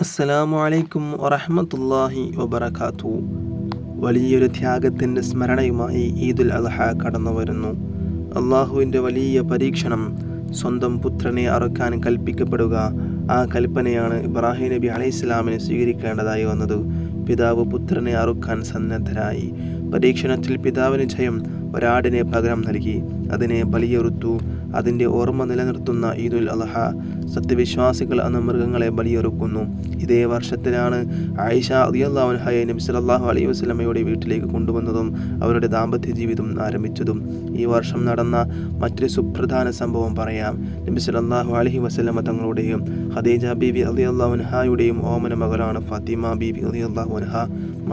അസ്സലാമു അലൈക്കും വറഹ്മത്തുള്ളാഹി വബറകാതുഹു. വലിയൊരു ത്യാഗത്തിൻ്റെ സ്മരണയുമായി ഈദുൽ അദ്ഹ കടന്നു വരുന്നു. അള്ളാഹുവിൻ്റെ വലിയ പരീക്ഷണം, സ്വന്തം പുത്രനെ അറുക്കാൻ കൽപ്പിക്കപ്പെടുക. ആ കൽപ്പനയാണ് ഇബ്രാഹിം നബി അലൈഹിസ്സലാമിന് സ്വീകരിക്കേണ്ടതായി വന്നത്. പിതാവ് പുത്രനെ അറുക്കാൻ സന്നദ്ധരായി. പരീക്ഷണത്തിൽ പിതാവിന് ജയം. ഒരാടിനെ പകരം നൽകി, അതിനെ ബലിയറുത്തു. അതിൻ്റെ ഓർമ്മ നിലനിർത്തുന്ന ഈദുൽ അദ്ഹ. സത്യവിശ്വാസികൾ അന്ന് മൃഗങ്ങളെ ബലിയറുക്കുന്നു. ഇതേ വർഷത്തിലാണ് ആയിഷ റളിയല്ലാഹു അൻഹയെ നബി സല്ലല്ലാഹു അലൈഹി വസല്ലമയുടെ വീട്ടിലേക്ക് കൊണ്ടുവന്നതും അവരുടെ ദാമ്പത്യ ജീവിതം ആരംഭിച്ചതും. ഈ വർഷം നടന്ന മറ്റൊരു സുപ്രധാന സംഭവം പറയാം. നബി സല്ലല്ലാഹു അലൈഹി വസല്ലമ തങ്ങളുടെയും ഖദീജ ബീവി റളിയല്ലാഹു അൻഹയുടെയും ഓമന മകളാണ് ഫാത്തിമ ബീവി റളിയല്ലാഹു അൻഹ.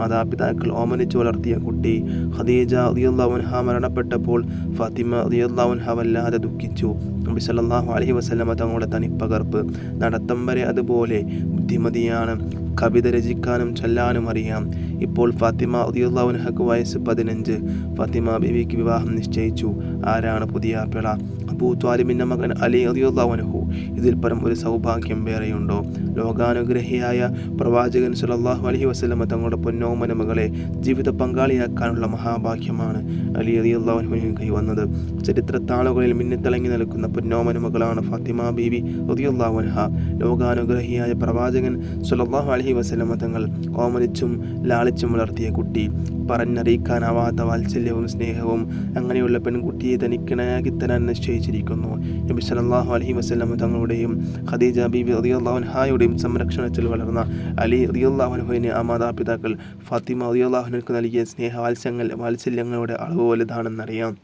മാതാപിതാക്കൾ ഓമനിച്ചു വളർത്തിയ കുട്ടി ഖദീജ റളിയല്ലാഹു അൻഹ മരണപ്പെട്ടപ്പോൾ ഫാത്തിമ റളിയല്ലാഹു അൻഹ വല്ലാതെ ദുഃഖിച്ചു. നബി സല്ലല്ലാഹു അലൈഹി വസല്ലമ തങ്ങളുടെ തനിപ്പകർപ്പ്, നടത്തം വരെ അതുപോലെ ബുദ്ധിമതിയാണ്. കവിത രചിക്കാനും ചൊല്ലാനും അറിയാം. ഇപ്പോൾ ഫാത്തിമ റളിയല്ലാഹു അൻഹയ്ക്ക് വയസ്സ് 15. ഫാത്തിമ ബീവിക്ക് വിവാഹം നിശ്ചയിച്ചു. ആരാണ് പുതിയ പിള? അബൂ ത്വാലിബിൻ്റെ മകൻ അലി റളിയല്ലാഹു അൻഹു. ഇതിൽ പരം ഒരു സൗഭാഗ്യം വേറെയുണ്ടോ? ലോകാനുഗ്രഹിയായ പ്രവാചകൻ സല്ലല്ലാഹു അലൈഹി വസല്ലമ തങ്ങളുടെ പൊന്നോമന മകളെ ജീവിത പങ്കാളിയാക്കാനുള്ള മഹാഭാഗ്യമാണ് അലി റളിയല്ലാഹു അൻഹുവിന് കൈവന്നത്. ചരിത്രത്താളുകളിൽ മിന്നിത്തിളങ്ങി നിൽക്കുന്ന പൊന്നോമന മകളാണ് ഫാത്തിമ ബീവി റളിയല്ലാഹു അൻഹ. ലോകാനുഗ്രഹിയായ പ്രവാചകൻ സല്ലല്ലാഹു അലൈഹി വസല്ലമ തങ്ങൾ ഓമനിച്ചും ലാളിച്ചും വളർത്തിയ കുട്ടി. പറഞ്ഞറിയിക്കാനാവാത്ത വാത്സല്യവും സ്നേഹവും അങ്ങനെയുള്ള പെൺകുട്ടിയെ തനിക്കിണയാക്കി തരാൻ നിശ്ചയിച്ചിരിക്കുന്നു. നബി സല്ലല്ലാഹു അലൈഹി വസല്ലമ തങ്ങളുടെയും ഖദീജ ബീവി റളിയല്ലാഹു അൻഹയുടെയും സംരക്ഷണത്തിൽ വളർന്ന അലി റളിയല്ലാഹു അൻഹുവിനെ ആ മാതാപിതാക്കൾ ഫാത്തിമ റളിയല്ലാഹു അൻഹയ്ക്ക് നൽകിയ വാത്സല്യങ്ങളുടെ അളവ് വലുതാണെന്നറിയാം.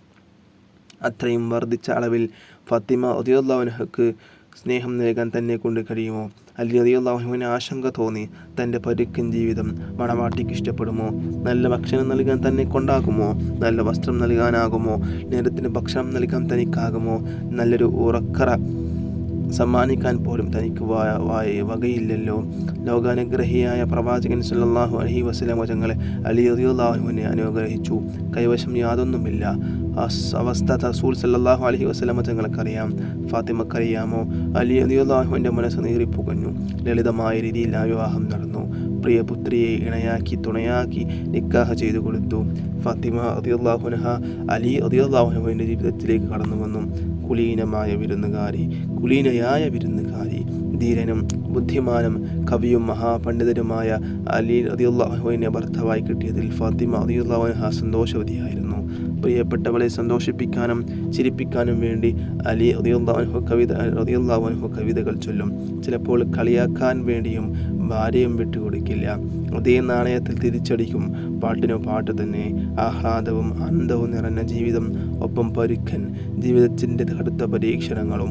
അത്രയും വർദ്ധിച്ച അളവിൽ ഫാത്തിമ റളിയല്ലാഹു അൻഹയ്ക്ക് സ്നേഹം നൽകാൻ തന്നെ കൊണ്ട് കഴിയുമോ? അലി റളിയല്ലാഹു അൻഹുവിന് ആശങ്ക തോന്നി. തൻ്റെ പരുക്കൻ ജീവിതം മണവാട്ടിക്ക് ഇഷ്ടപ്പെടുമോ? നല്ല ഭക്ഷണം നൽകാൻ തന്നെ കൊണ്ടാകുമോ? നല്ല വസ്ത്രം നൽകാനാകുമോ? നേരത്തിന് ഭക്ഷണം നൽകാൻ തനിക്കാകുമോ? നല്ലൊരു ഉറക്കറ സമ്മാനിക്കാൻ പോലും തനിക്ക് വകയില്ലല്ലോ. ലോകാനുഗ്രഹിയായ പ്രവാചകൻ സല്ലല്ലാഹു അലൈഹി വസല്ലമ തങ്ങളെ അലി റളിയല്ലാഹു അൻഹുവിനെ അനുഗ്രഹിച്ചു. കൈവശം യാതൊന്നുമില്ല. അവസ്ഥ റസൂൽ സല്ലല്ലാഹു അലൈഹി വസല്ലമ തങ്ങൾക്കറിയാം. ഫാത്തിമക്കറിയാമോ? അലി റളിയല്ലാഹു അൻഹുവിൻ്റെ മനസ്സ് നീറിപ്പുകഞ്ഞു. ലളിതമായ രീതിയിൽ ആ വിവാഹം നടന്നു. പ്രിയപുത്രിയെ ഇണയാക്കി തുണയാക്കി നിക്കാഹ് ചെയ്തു കൊടുത്തു. ഫാത്തിമ റളിയല്ലാഹു അൻഹ അലി റളിയല്ലാഹു അൻഹുവിൻ്റെ ജീവിതത്തിലേക്ക് കടന്നു വന്നു. കുലീനയായ വിരുന്നുകാരി, ധീരനും ബുദ്ധിമാനും കവിയും മഹാപണ്ഡിതരുമായ അലി റളിയല്ലാഹു അൻഹുവിനെ ഭർത്താവായി കിട്ടിയതിൽ ഫാത്തിമ റളിയല്ലാഹു അൻഹ സന്തോഷവതിയായിരുന്നു. പ്രിയപ്പെട്ടവളെ സന്തോഷിപ്പിക്കാനും ചിരിപ്പിക്കാനും വേണ്ടി അലി റളിയല്ലാഹു അൻഹു കവിതകൾ ചൊല്ലും. ചിലപ്പോൾ കളിയാക്കാൻ വേണ്ടിയും ഭാര്യയും വിട്ടുകൊടുക്കില്ല. അതേ നാണയത്തിൽ തിരിച്ചടിക്കും. പാട്ടിനു പാട്ട് തന്നെ. ആഹ്ലാദവും ആനന്ദവും നിറഞ്ഞ ജീവിതം, ഒപ്പം പരുക്കൻ ജീവിതത്തിൻ്റെ കടുത്ത പരീക്ഷണങ്ങളും.